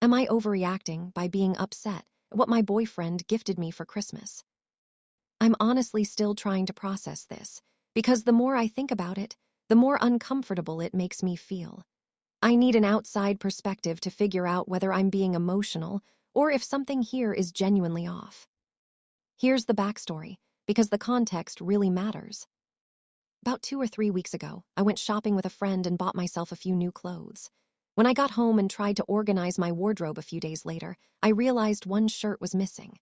Am I overreacting by being upset at what my boyfriend gifted me for Christmas? I'm honestly still trying to process this, because the more I think about it, the more uncomfortable it makes me feel. I need an outside perspective to figure out whether I'm being emotional or if something here is genuinely off. Here's the backstory, because the context really matters. About 2 or 3 weeks ago, I went shopping with a friend and bought myself a few new clothes. When I got home and tried to organize my wardrobe a few days later, I realized one shirt was missing.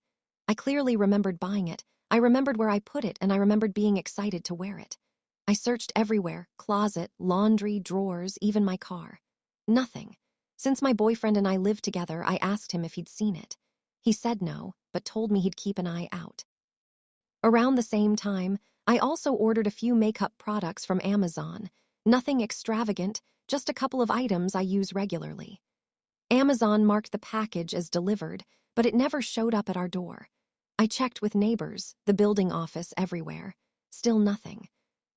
I clearly remembered buying it. I remembered where I put it, and I remembered being excited to wear it. I searched everywhere: closet, laundry, drawers, even my car. Nothing. Since my boyfriend and I lived together, I asked him if he'd seen it. He said no, but told me he'd keep an eye out. Around the same time, I also ordered a few makeup products from Amazon. Nothing extravagant, just a couple of items I use regularly. Amazon marked the package as delivered, but it never showed up at our door. I checked with neighbors, the building office, everywhere. Still nothing.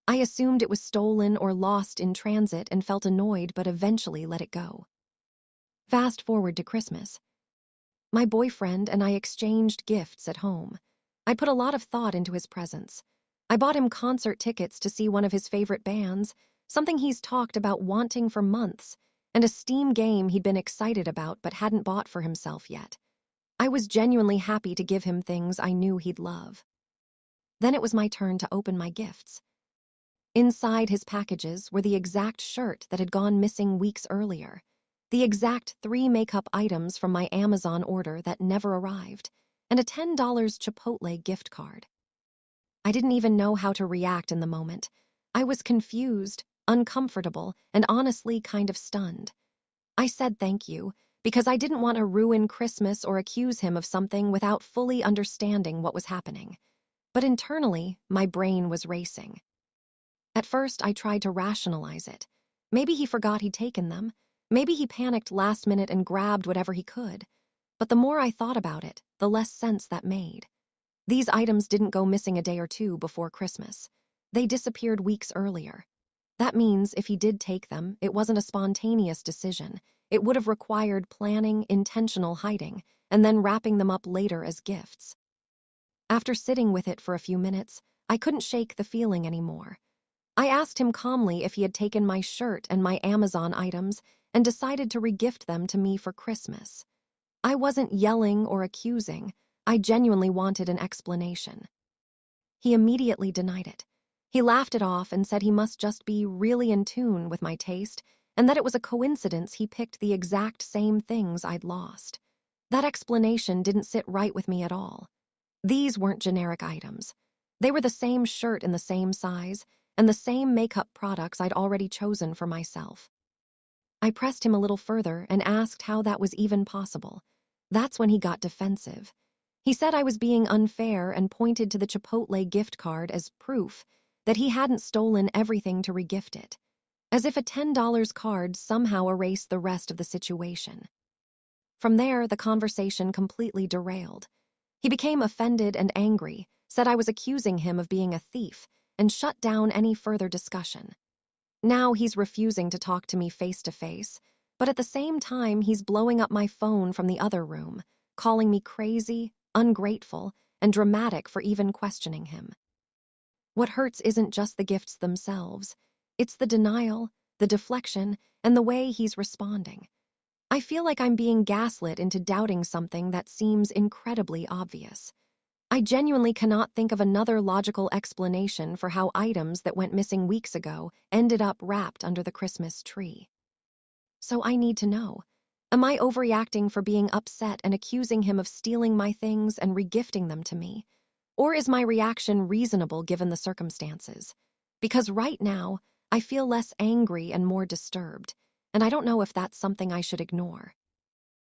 I assumed it was stolen or lost in transit and felt annoyed, but eventually let it go. Fast forward to Christmas. My boyfriend and I exchanged gifts at home. I put a lot of thought into his presents. I bought him concert tickets to see one of his favorite bands, something he's talked about wanting for months, and a Steam game he'd been excited about but hadn't bought for himself yet. I was genuinely happy to give him things I knew he'd love. Then it was my turn to open my gifts. Inside his packages were the exact shirt that had gone missing weeks earlier, the exact 3 makeup items from my Amazon order that never arrived, and a $10 Chipotle gift card. I didn't even know how to react in the moment. I was confused, uncomfortable, and honestly kind of stunned. I said thank you, because I didn't want to ruin Christmas or accuse him of something without fully understanding what was happening. But internally, my brain was racing. At first, I tried to rationalize it. Maybe he forgot he'd taken them. Maybe he panicked last minute and grabbed whatever he could. But the more I thought about it, the less sense that made. These items didn't go missing a day or two before Christmas. They disappeared weeks earlier. That means if he did take them, it wasn't a spontaneous decision. It would have required planning, intentional hiding, and then wrapping them up later as gifts. After sitting with it for a few minutes, I couldn't shake the feeling anymore. I asked him calmly if he had taken my shirt and my Amazon items and decided to regift them to me for Christmas. I wasn't yelling or accusing. I genuinely wanted an explanation. He immediately denied it. He laughed it off and said he must just be really in tune with my taste and that it was a coincidence he picked the exact same things I'd lost. That explanation didn't sit right with me at all. These weren't generic items. They were the same shirt in the same size and the same makeup products I'd already chosen for myself. I pressed him a little further and asked how that was even possible. That's when he got defensive. He said I was being unfair and pointed to the Chipotle gift card as proof that he hadn't stolen everything to regift it, as if a $10 card somehow erased the rest of the situation. From there, the conversation completely derailed. He became offended and angry, said I was accusing him of being a thief, and shut down any further discussion. Now he's refusing to talk to me face to face, but at the same time he's blowing up my phone from the other room, calling me crazy, ungrateful, and dramatic for even questioning him. What hurts isn't just the gifts themselves. It's the denial, the deflection, and the way he's responding. I feel like I'm being gaslit into doubting something that seems incredibly obvious. I genuinely cannot think of another logical explanation for how items that went missing weeks ago ended up wrapped under the Christmas tree. So I need to know, am I overreacting for being upset and accusing him of stealing my things and regifting them to me? Or is my reaction reasonable given the circumstances? Because right now, I feel less angry and more disturbed, and I don't know if that's something I should ignore.